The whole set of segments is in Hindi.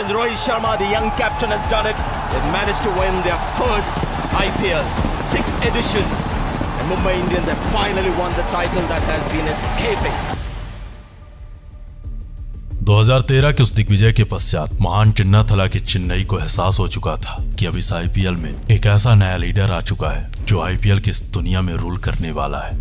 Indians, Rohit Sharma, the young captain, has done it. They've managed to win their first IPL, 6th edition. And Mumbai Indians have finally won the title that has been escaping. 2013 के उस दिग्विजय के पश्चात महान चिन्नाथला के चेन्नई को एहसास हो चुका था कि अब इस आईपीएल में एक ऐसा नया लीडर आ चुका है जो आईपीएल की इस दुनिया में रूल करने वाला है।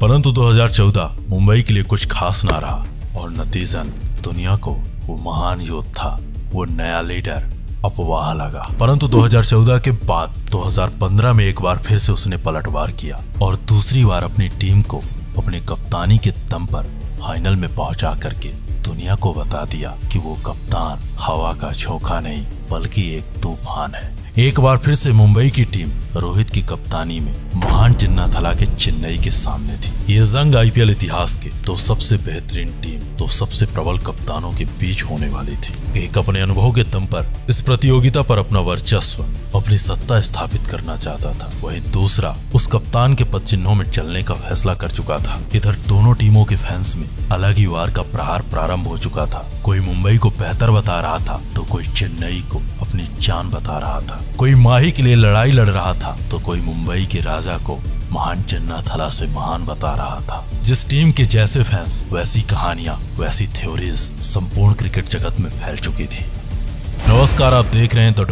परंतु 2014 मुंबई के लिए कुछ खास ना रहा और नतीजन दुनिया को वो महान योद्धा, वो नया लीडर अफवाह लगा। परंतु 2014 के बाद 2015 में एक बार फिर से उसने पलटवार किया और दूसरी बार अपनी टीम को अपने कप्तानी के दम पर फाइनल में पहुंचा करके दुनिया को बता दिया कि वो कप्तान हवा का झोंका नहीं बल्कि एक तूफान है। एक बार फिर से मुंबई की टीम रोहित की कप्तानी में महान चिन्नाथला के चेन्नई के सामने थी। ये जंग आईपीएल इतिहास के दो सबसे बेहतरीन टीम, दो सबसे प्रबल कप्तानों के बीच होने वाली थी। एक अपने अनुभव के दम पर इस प्रतियोगिता पर अपना वर्चस्व, अपनी सत्ता स्थापित करना चाहता था, वहीं दूसरा उस कप्तान के पद चिन्हों में चलने का फैसला कर चुका था। इधर दोनों टीमों के फैंस में अलग ही वार का प्रहार प्रारंभ हो चुका था। कोई मुंबई को बेहतर बता रहा था तो कोई चेन्नई को अपनी जान बता रहा था। कोई माही के लिए लड़ाई लड़ रहा था तो कोई मुंबई के राजा को महान चिन्नाथला से महान बता रहा था। जिस टीम के जैसे फैंस वैसी कहानियां, वैसी थ्योरीज संपूर्ण क्रिकेट जगत में फैल चुकी थी। नमस्कार, आप देख रहे हैं द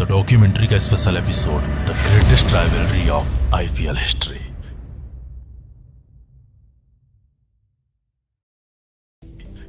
डॉक्यूमेंट्री का special episode, the greatest rivalry of IPL history.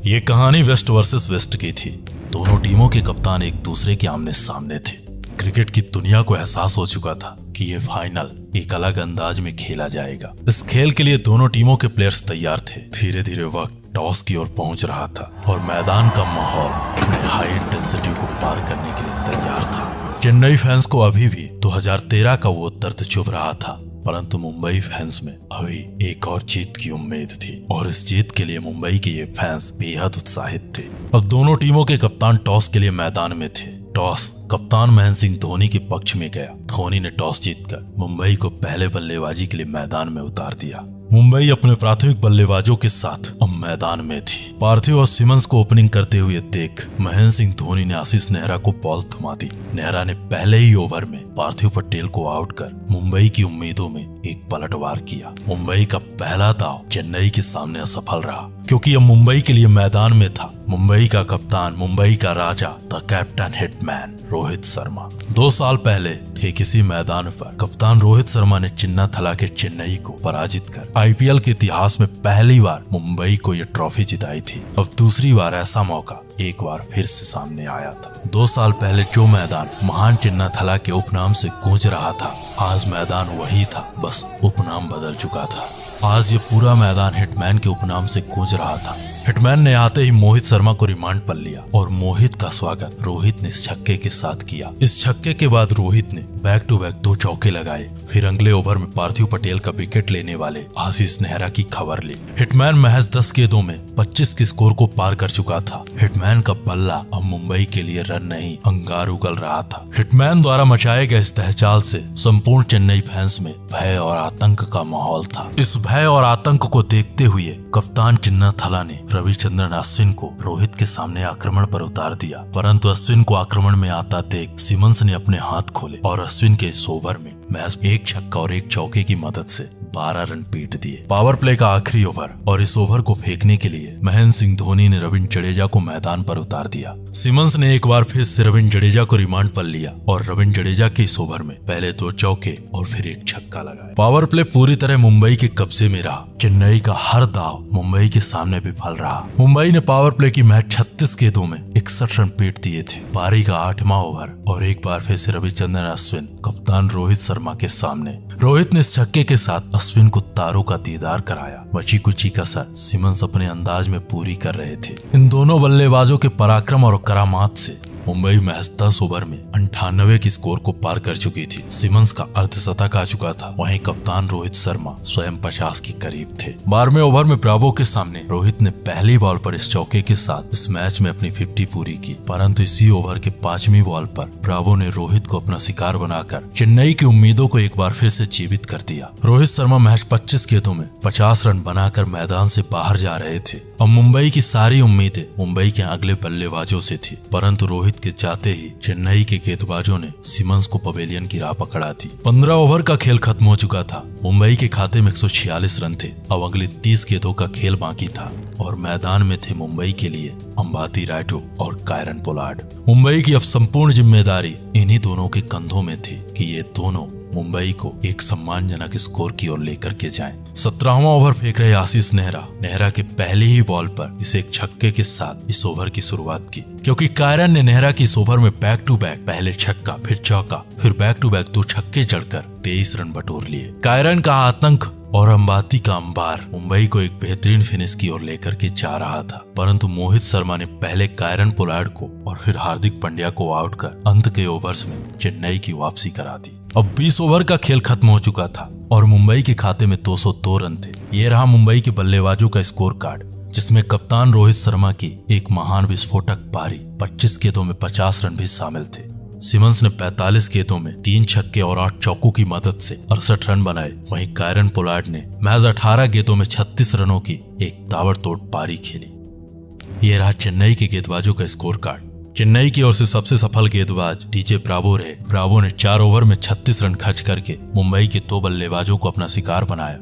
ये कहानी वेस्ट वर्सेस वेस्ट की थी। दोनों टीमों के कप्तान एक दूसरे के आमने सामने थे। क्रिकेट की दुनिया को एहसास हो चुका था कि ये फाइनल एक अलग अंदाज में खेला जाएगा। इस खेल के लिए दोनों टीमों के प्लेयर्स तैयार थे। धीरे धीरे वक्त टॉस की ओर पहुंच रहा था और मैदान का माहौल अपने हाई इंटेंसिटी को पार करने के लिए तैयार था। चेन्नई फैंस को अभी भी 2013 का वो दर्द चुभ रहा था, परंतु मुंबई फैंस में अभी एक और जीत की उम्मीद थी और इस जीत के लिए मुंबई के ये फैंस बेहद उत्साहित थे। अब दोनों टीमों के कप्तान टॉस के लिए मैदान में थे। टॉस कप्तान महेंद्र सिंह धोनी के पक्ष में गया। धोनी ने टॉस जीतकर मुंबई को पहले बल्लेबाजी के लिए मैदान में उतार दिया। मुंबई अपने प्राथमिक बल्लेबाजों के साथ अब मैदान में थी। पार्थिव और सिमंस को ओपनिंग करते हुए देख महेंद्र सिंह धोनी ने आशीष नेहरा को बॉल थमा दी। नेहरा ने पहले ही ओवर में पार्थिव पटेल को आउट कर मुंबई की उम्मीदों में एक पलटवार किया। मुंबई का पहला दाव चेन्नई के सामने असफल रहा क्योंकि अब मुंबई के लिए मैदान में था मुंबई का कप्तान, मुंबई का राजा, the captain hitman Rohit Sharma. 2 साल पहले ठीक इसी मैदान पर कप्तान रोहित शर्मा ने चिन्नाथला के चेन्नई को पराजित कर आईपीएल के इतिहास में पहली बार मुंबई को यह ट्रॉफी जिताई थी। अब दूसरी बार ऐसा मौका एक बार फिर से सामने आया था। 2 साल पहले जो मैदान महान चिन्नाथला के उपनाम से गूंज रहा था, आज मैदान वही था, बस उपनाम बदल चुका था। आज ये पूरा मैदान हिटमैन के उपनाम से गूंज रहा था। हिटमैन ने आते ही मोहित शर्मा को रिमांड पर लिया और मोहित का स्वागत रोहित ने इस छक्के के साथ किया। इस छक्के के बाद रोहित ने बैक टू बैक 2 चौके लगाए। फिर अगले ओवर में पार्थिव पटेल का विकेट लेने वाले आशीष नेहरा की खबर ली। हिटमैन महज 10 गेंदों में 25 के स्कोर को पार कर चुका था। हिटमैन का बल्ला अब मुंबई के लिए रन नहीं अंगार उगल रहा था। हिटमैन द्वारा मचाए गए इस दहचाल से संपूर्ण चेन्नई फैंस में भय और आतंक का माहौल था। इस भय और आतंक को देखते हुए कप्तान चिन्नाथला ने रविचंद्रन अश्विन को रोहित के सामने आक्रमण पर उतार दिया, परंतु अश्विन को आक्रमण में आता देख सिमंस ने अपने हाथ खोले और अश्विन के इस ओवर में महज 1 छक्का और 1 चौके की मदद से 12 रन पीट दिए। पावर प्ले का आखिरी ओवर और इस ओवर को फेंकने के लिए महेंद्र सिंह धोनी ने रविंद्र जडेजा को मैदान पर उतार दिया। सिमंस ने एक बार फिर से रविंद्र जडेजा को रिमांड पर लिया और रविंद्र जडेजा के इस ओवर में पहले 2 चौके और फिर 1 छक्का लगाया। पावर प्ले पूरी तरह मुंबई के कब्जे में रहा। चेन्नई का हर दाव मुंबई के सामने विफल रहा। मुंबई ने पावर प्ले की मैच 36 गेंदों में 61 रन पीट दिए थे। पारी का 8वां ओवर और एक बार फिर से रविचंद्रन अश्विन कप्तान रोहित शर्मा के सामने। रोहित ने इस छक्के के साथ अश्विन को तारों का दीदार कराया। बची कुची कसर सिमंस अपने अंदाज में पूरी कर रहे थे। इन दोनों बल्लेबाजों के पराक्रम और करामात से मुंबई महज 10 ओवर में 98 की स्कोर को पार कर चुकी थी। सिमंस का अर्धशतक आ चुका था, वहीं कप्तान रोहित शर्मा स्वयं 50 के करीब थे। 12वें ओवर में ब्रावो के सामने रोहित ने पहली बॉल पर इस चौके के साथ इस मैच में अपनी 50 पूरी की, परंतु इसी ओवर के 5वीं बॉल पर ब्रावो ने रोहित को अपना शिकार बनाकर चेन्नई की उम्मीदों को एक बार फिर से जीवित कर दिया। रोहित शर्मा महज 25 गेंदों में 50 रन बनाकर मैदान से बाहर जा रहे थे। अब मुंबई की सारी उम्मीदें मुंबई के अगले बल्लेबाजों से थी, परंतु रोहित के जाते ही चेन्नई के गेंदबाजों ने सिमंस को पवेलियन की राह पकड़ा दी। 15 ओवर का खेल खत्म हो चुका था। मुंबई के खाते में 146 रन थे। अब अगली 30 गेंदों का खेल बाकी था और मैदान में थे मुंबई के लिए अंबाती रायडू और कायरन पोलार्ड। मुंबई की अब संपूर्ण जिम्मेदारी इन्हीं दोनों के कंधों में थी कि ये दोनों मुंबई को एक सम्मानजनक स्कोर की ओर लेकर के जाएं। 17वां ओवर फेंक रहे आशीष नेहरा के पहले ही बॉल पर इसे एक छक्के के साथ इस ओवर की शुरुआत की, क्योंकि कायरन ने नेहरा की इस ओवर में बैक टू बैक पहले छक्का फिर चौका फिर बैक टू बैक 2 छक्के जड़कर 23 रन बटोर लिए। कायरन का आतंक और अंबाती का अंबार मुंबई को एक बेहतरीन फिनिश की ओर लेकर के जा रहा था, परंतु मोहित शर्मा ने पहले कायरन पोलार्ड को और फिर हार्दिक पांड्या को आउट कर अंत के ओवर्स में चेन्नई की वापसी करा दी। अब 20 ओवर का खेल खत्म हो चुका था और मुंबई के खाते में 202 रन थे। ये रहा मुंबई के बल्लेबाजों का स्कोर कार्ड, जिसमें कप्तान रोहित शर्मा की एक महान विस्फोटक पारी 25 गेंदों में 50 रन भी शामिल थे। सिमंस ने 45 गेंदों में 3 छक्के और 8 चौकों की मदद से 68 रन बनाए। वहीं कायरन पोलार्ड ने महज 18 गेंदों में 36 रनों की एक ताबड़तोड़ पारी खेली। ये रहा चेन्नई के गेंदबाजों का स्कोर कार्ड। चेन्नई की ओर से सबसे सफल गेंदबाज डीजे ब्रावो रहे। ब्रावो ने 4 ओवर में 36 रन खर्च करके मुंबई के 2 बल्लेबाजों को अपना शिकार बनाया।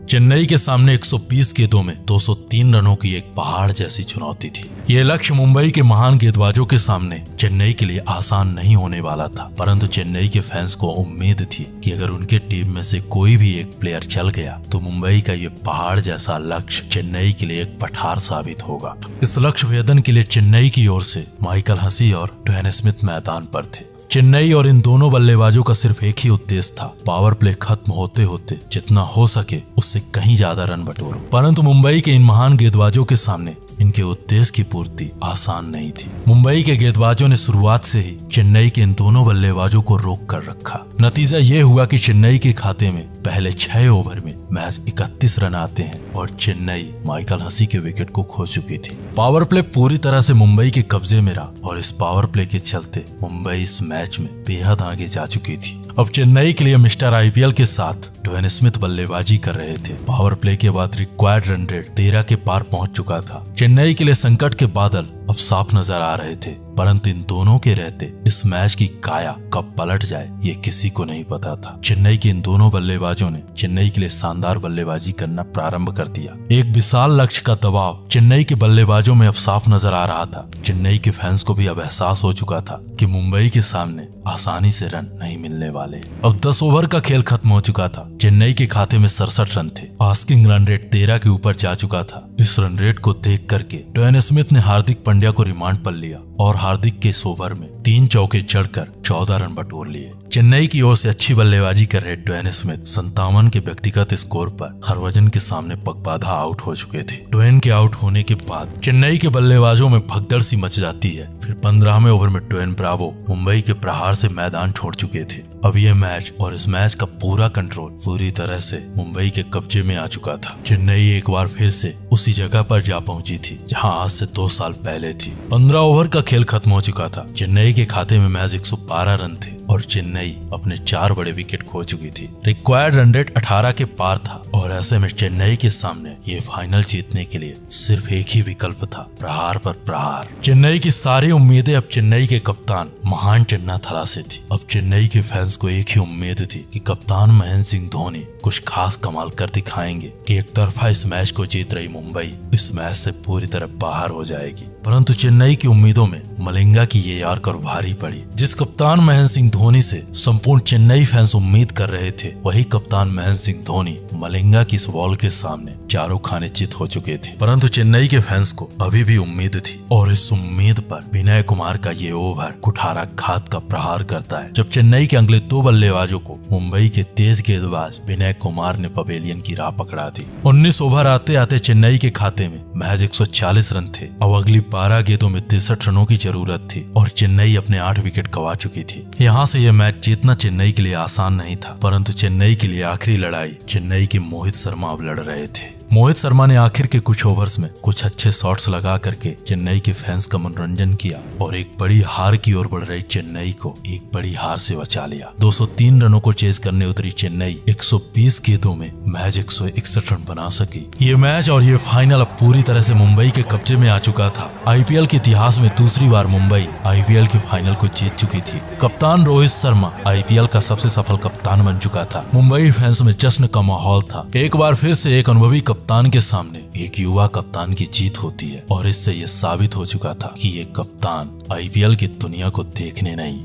चेन्नई के सामने 120 गेंदों में 203 रनों की एक पहाड़ जैसी चुनौती थी। यह लक्ष्य मुंबई के महान गेंदबाजों के सामने चेन्नई के लिए आसान नहीं होने वाला था, परंतु चेन्नई के फैंस को उम्मीद थी कि अगर उनके टीम में से कोई भी एक प्लेयर चल गया तो मुंबई का ये पहाड़ जैसा लक्ष्य चेन्नई के लिए एक पठार साबित होगा। इस लक्ष्य भेदन के लिए चेन्नई की ओर से माइकल हसी और ड्वेन स्मिथ मैदान पर थे। चेन्नई और इन दोनों बल्लेबाजों का सिर्फ एक ही उद्देश्य था, पावर प्ले खत्म होते होते जितना हो सके उससे कहीं ज्यादा रन बटोरो। परंतु मुंबई के इन महान गेंदबाजों के सामने इनके उद्देश्य की पूर्ति आसान नहीं थी। मुंबई के गेंदबाजों ने शुरुआत से ही चेन्नई के इन दोनों बल्लेबाजों को रोक कर रखा। नतीजा ये हुआ कि चेन्नई के खाते में पहले 6 ओवर में महज 31 रन आते हैं और चेन्नई माइकल हसी के विकेट को खो चुकी थी। पावर प्ले पूरी तरह से मुंबई के कब्जे में रहा और इस पावर प्ले के चलते मुंबई इस मैच में बेहद आगे जा चुकी थी। अब चेन्नई के लिए मिस्टर आईपीएल के साथ ड्वेन स्मिथ बल्लेबाजी कर रहे थे। पावर प्ले के बाद रिक्वायर्ड रन रेट 13 के पार पहुंच चुका था। चेन्नई के लिए संकट के बादल अब साफ नजर आ रहे थे, परंतु इन दोनों के रहते इस मैच की काया कब पलट जाए ये किसी को नहीं पता था। चेन्नई के इन दोनों बल्लेबाजों ने चेन्नई के लिए शानदार बल्लेबाजी करना प्रारंभ कर दिया। एक विशाल लक्ष्य का दबाव चेन्नई के बल्लेबाजों में अब साफ नजर आ रहा था। चेन्नई के फैंस को भी अब एहसास हो चुका था कि मुंबई के सामने आसानी से रन नहीं मिलने वाले। अब 10 ओवर का खेल खत्म हो चुका था। चेन्नई के खाते में 67 रन थे। आस्किंग रन रेट 13 के ऊपर जा चुका था। इस रन रेट को देख करके ड्वेन स्मिथ ने हार्दिक पांड्या को रिमांड पर लिया और हार्दिक के इस ओवर में 3 चौके चढ़कर 14 रन बटोर लिए। चेन्नई की ओर से अच्छी बल्लेबाजी कर रहे ड्वेन स्मिथ 57 के व्यक्तिगत स्कोर पर हरभजन के सामने पगबाधा आउट हो चुके थे। ड्वेन के आउट होने के बाद चेन्नई के बल्लेबाजों में भगदड़ सी मच जाती है। फिर 15वें ओवर में ड्वेन ब्रावो मुंबई के प्रहार से मैदान छोड़ चुके थे। अब ये मैच और इस मैच का पूरा कंट्रोल पूरी तरह से मुंबई के कब्जे में आ चुका था। चेन्नई एक बार फिर से उसी जगह पर जा पहुंची थी जहां आज से 2 साल पहले थी। 15 ओवर का खेल खत्म हो चुका था। चेन्नई के खाते में महज 112 रन थे और चेन्नई अपने 4 बड़े विकेट खो चुकी थी। रिक्वायर्ड रन रेट 18 के पार था और ऐसे में चेन्नई के सामने ये फाइनल जीतने के लिए सिर्फ एक ही विकल्प था, प्रहार पर प्रहार। चेन्नई की सारी उम्मीदें अब चेन्नई के कप्तान महान चन्नाथला से थी। अब चेन्नई के फैंस को एक ही उम्मीद थी कि कप्तान महेंद्र सिंह धोनी कुछ खास कमाल कर दिखाएंगे कि एक तरफा इस मैच को जीत रही मुंबई इस मैच से पूरी तरह बाहर हो जाएगी। परंतु चेन्नई की उम्मीदों में मलिंगा की ये यार भारी पड़ी। जिस कप्तान महेंद्र सिंह धोनी से संपूर्ण चेन्नई फैंस उम्मीद कर रहे थे, वही कप्तान महेंद्र सिंह धोनी मलिंगा की इस बॉल के सामने चारों खाने चित हो चुके थे। परंतु चेन्नई के फैंस को अभी भी उम्मीद थी और इस उम्मीद पर विनय कुमार का ये ओवर कुठाराघात का प्रहार करता है, जब चेन्नई के अगले 2 बल्लेबाजों को मुंबई के तेज गेंदबाज विनय कुमार ने पवेलियन की राह पकड़ा दी। 19 ओवर आते आते चेन्नई के खाते में महज 140 रन थे। अब अगली 12 गेंदों में 63 रनों की जरूरत थी और चेन्नई अपने 8 विकेट गंवा चुकी थी। यहाँ से यह मैच जीतना चेन्नई के लिए आसान नहीं था, परंतु चेन्नई के लिए आखिरी लड़ाई चेन्नई के मोहित शर्मा अब लड़ रहे थे। मोहित शर्मा ने आखिर के कुछ ओवर्स में कुछ अच्छे शॉट्स लगा करके चेन्नई के फैंस का मनोरंजन किया और एक बड़ी हार की ओर बढ़ रही चेन्नई को एक बड़ी हार से बचा लिया। 203 रनों को चेज करने उतरी चेन्नई 120 गेंदों में महज 161 रन बना सकी। ये मैच और ये फाइनल अब पूरी तरह से मुंबई के कब्जे में आ चुका था। आईपीएल के इतिहास में दूसरी बार मुंबई आईपीएल के फाइनल को जीत चुकी थी। कप्तान रोहित शर्मा आईपीएल का सबसे सफल कप्तान बन चुका था। मुंबई फैंस में जश्न का माहौल था। एक बार फिर से एक अनुभवी कप्तान के सामने एक युवा कप्तान की जीत होती है और इससे ये साबित हो चुका था कि ये कप्तान आईपीएल की दुनिया को देखने नहीं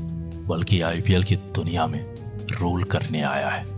बल्कि आईपीएल की दुनिया में रूल करने आया है।